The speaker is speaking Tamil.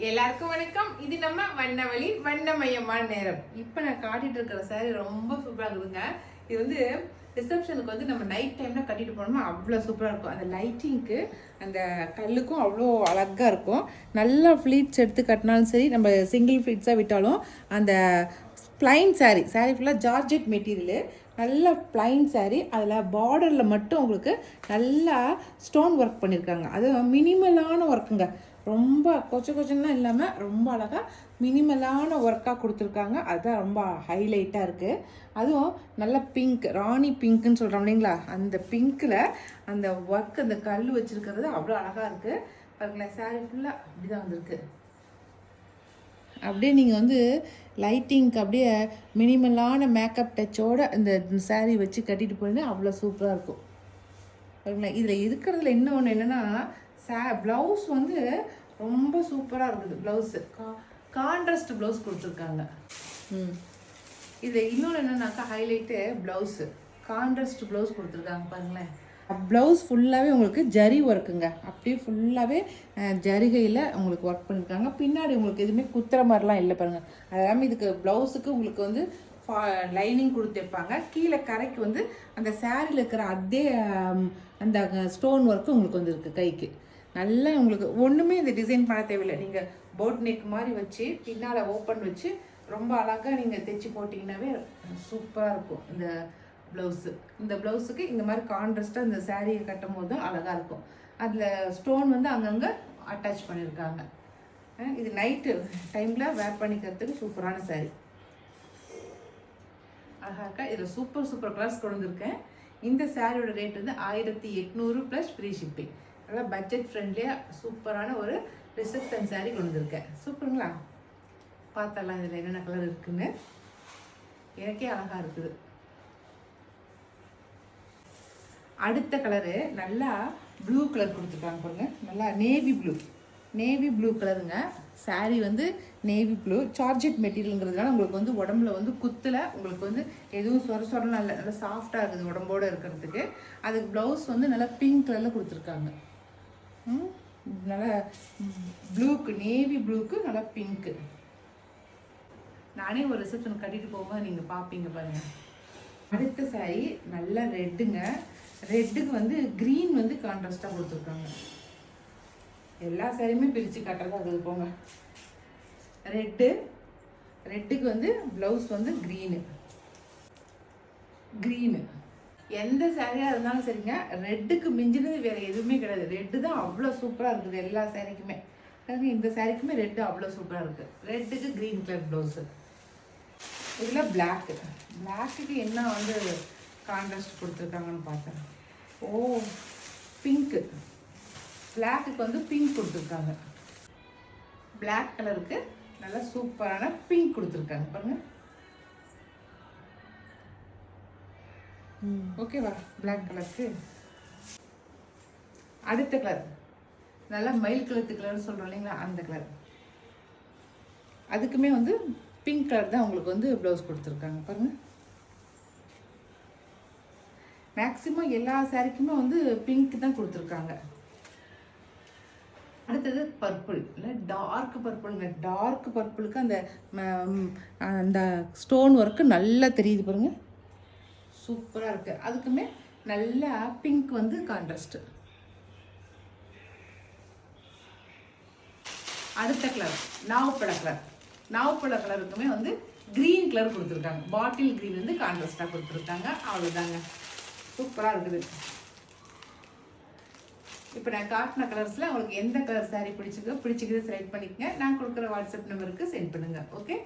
எல்லாருக்கும் வணக்கம். இது நம்ம வண்ணவழி வண்ணமயமான நேரம். இப்போ நான் காட்டிட்டு இருக்கிற சாரி ரொம்ப சூப்பராக இருக்குதுங்க. இது வந்து ரிசப்ஷனுக்கு வந்து நம்ம நைட் டைம்ல கட்டிட்டு போனோம்னா அவ்வளோ சூப்பராக இருக்கும். அந்த லைட்டிங்க்கு அந்த கல்லுக்கும் அவ்வளோ அழகாக இருக்கும். நல்லா ஃப்ளீட்ஸ் எடுத்து கட்டினாலும் சரி, நம்ம சிங்கிள் ஃப்ளீட்ஸாக விட்டாலும் அந்த பிளைன் சாரி ஃபுல்லாக ஜார்ஜெட் மெட்டீரியலு, நல்ல பிளைன் சாரி. அதில் பார்டரில் மட்டும் உங்களுக்கு நல்லா ஸ்டோன் ஒர்க் பண்ணியிருக்காங்க. அது மினிமலான ஒர்க்குங்க. ரொம்ப கொச்செல்லாம் இல்லாமல் ரொம்ப அழகாக மினிமலான ஒர்க்காக கொடுத்துருக்காங்க. அதுதான் ரொம்ப ஹைலைட்டாக இருக்குது. அதுவும் நல்ல பிங்க், ராணி பிங்க்குன்னு சொல்கிறோம் இல்லைங்களா, அந்த பிங்க்கில் அந்த ஒர்க், அந்த கல் வச்சுருக்கிறது அவ்வளோ அழகாக இருக்குது. பாருங்களேன், சாரி ஃபுல்லாக அப்படி தான் வந்திருக்கு. அப்படியே நீங்கள் வந்து லைட்டிங்க்கு அப்படியே மினிமலான மேக்கப் டச்சோடு இந்த சாரீ வச்சு கட்டிட்டு போனீங்கன்னா அவ்வளோ சூப்பராக இருக்கும். பாருங்களேன், இதில் இருக்கிறதுல இன்னொன்று என்னென்னா, ப்ளவுஸ் வந்து ரொம்ப சூப்பராக இருக்குது. ப்ளவுஸு கான்ட்ராஸ்ட் ப்ளவுஸ் கொடுத்துருக்காங்க. இதில் இன்னொன்று என்னென்னாக்கா ஹைலைட்டு ப்ளவுஸு கான்ட்ராஸ்ட் ப்ளவுஸ் கொடுத்துருக்காங்க. பாருங்களேன், ப்ளவுஸ் ஃபுல்லாகவே உங்களுக்கு ஜரி ஒர்க்குங்க. அப்படியே ஃபுல்லாகவே ஜரிகையில் உங்களுக்கு ஒர்க் பண்ணியிருக்காங்க. பின்னாடி உங்களுக்கு எதுவுமே குத்துற மாதிரிலாம் இல்லை பாருங்கள். அது எல்லாமே இதுக்கு ப்ளவுஸுக்கு உங்களுக்கு வந்து லைனிங் கொடுத்துருப்பாங்க. கீழே கரைக்கு வந்து அந்த சாரியில் இருக்கிற அதே அந்த ஸ்டோன் ஒர்க்கு உங்களுக்கு வந்து இருக்குது. கைக்கு நல்லா உங்களுக்கு ஒன்றுமே இந்த டிசைன் பண்ண தேவையில்லை. நீங்கள் போட் நெக் மாதிரி வச்சு பின்னால் ஓப்பன் வச்சு ரொம்ப அழகாக நீங்கள் தைச்சி போட்டிங்கன்னாவே சூப்பராக இருக்கும். இந்த ப்ளவுஸு, இந்த ப்ளவுஸுக்கு இந்த மாதிரி கான்ட்ராஸ்ட்டாக இந்த சாரியை கட்டும் போது தான் அழகாக இருக்கும். அதில் ஸ்டோன் வந்து அங்கங்கே அட்டாச் பண்ணியிருக்காங்க. இது நைட்டு டைமில் வேர் பண்ணிக்கிறதுக்கு சூப்பரான சாரி. அழகாக்கா இதில் சூப்பர் கலர்ஸ் கொண்டு வந்திருக்கேன். இந்த சாரியோட ரேட் வந்து 1800 ப்ளஸ் ஃப்ரீ ஷிப்பிங். நல்லா பட்ஜெட் ஃப்ரெண்ட்லியாக சூப்பரான ஒரு ரிசப்ஷன் சாரி கொண்டு வந்திருக்கேன். சூப்பருங்களா? பார்த்தலாம் இதில் என்னென்ன கலர் இருக்குன்னு. எனக்கே அழகாக இருக்குது. அடுத்த கலரு நல்லா ப்ளூ கலர் கொடுத்துருக்காங்க பாருங்க. நல்லா நேவி ப்ளூ கலருங்க. சாரீ வந்து நேவி ப்ளூ சார்ஜெட் மெட்டீரியலுங்கிறதுனால உங்களுக்கு வந்து உடம்புல வந்து குத்தில் உங்களுக்கு வந்து எதுவும் சொரலாம் இல்லை. நல்லா சாஃப்டாக இருக்குது உடம்போடு இருக்கிறதுக்கு. அதுக்கு ப்ளவுஸ் வந்து நல்லா பிங்க் கலரில் கொடுத்துருக்காங்க. நல்லா ப்ளூக்கு, நேவி ப்ளூக்கு நல்லா பிங்க்கு. நானே ஒரு ரிசப்ஷன் கட்டிட்டு போகும்போது நீங்கள் பார்ப்பீங்க பாருங்கள். அடுத்த சாரீ நல்லா ரெட்டுங்க. ரெட்டுக்கு வந்து க்ரீன் வந்து கான்ட்ராஸ்டாக கொடுத்துருக்காங்க. எல்லா சாரியுமே பிரித்து காட்டுறது அது போங்க. ரெட்டுக்கு வந்து ப்ளவுஸ் வந்து க்ரீனு. எந்த சாரியாக இருந்தாலும் சரிங்க, ரெட்டுக்கு மிஞ்சினது வேறு எதுவுமே கிடையாது. ரெட்டு தான் அவ்வளோ சூப்பராக இருக்குது எல்லா சாரிக்குமே. இந்த சாரிக்குமே ரெட்டு அவ்வளோ சூப்பராக இருக்குது. ரெட்டுக்கு க்ரீன் கலர் ப்ளவுஸு. இதில் பிளாக்குக்கு என்ன வந்து கான்ட்ராஸ்ட் கொடுத்துருக்காங்கன்னு பார்த்தேன். பிங்க்கு, பிளாக்குக்கு வந்து பிங்க் கொடுத்துருக்காங்க. பிளாக் கலருக்கு நல்லா சூப்பரான பிங்க் கொடுத்துருக்காங்க பாருங்க. ஓகேவா? பிளாக் கலருக்கு அடுத்த கலர் நல்லா மயில் கலத்து கலர்னு சொல்கிறோம் இல்லைங்களா, அந்த கலர். அதுக்குமே வந்து பிங்க் கலர் தான் உங்களுக்கு வந்து ப்ளவுஸ் கொடுத்துருக்காங்க பாருங்க. மேக்ஸிமம் எல்லா சாரிக்குமே வந்து பிங்க் தான் கொடுத்துருக்காங்க. அடுத்தது பர்பிள், இல்லை டார்க் பர்பிளுங்க. டார்க் பர்பிளுக்கு அந்த ஸ்டோன் ஒர்க்கு நல்லா தெரியுது பாருங்க. சூப்பராக இருக்குது. அதுக்குமே நல்லா பிங்க் வந்து கான்ட்ராஸ்ட்டு. அடுத்த கலர் நாவப்பழ கலருக்குமே வந்து க்ரீன் கலர் கொடுத்துருக்காங்க. பாட்டில் க்ரீன் வந்து கான்ட்ராஸ்டாக கொடுத்துருக்காங்க. அவ்வளோதாங்க, சூப்பராக இருக்குது. இப்போ நான் காட்டின கலர்ஸில் உங்களுக்கு எந்த கலர் சாரீ பிடிச்சிக்குதோ செலக்ட் பண்ணிக்கங்க. நான் கொடுக்குற வாட்ஸ்அப் நம்பருக்கு சென்ட் பண்ணுங்கள். ஓகே.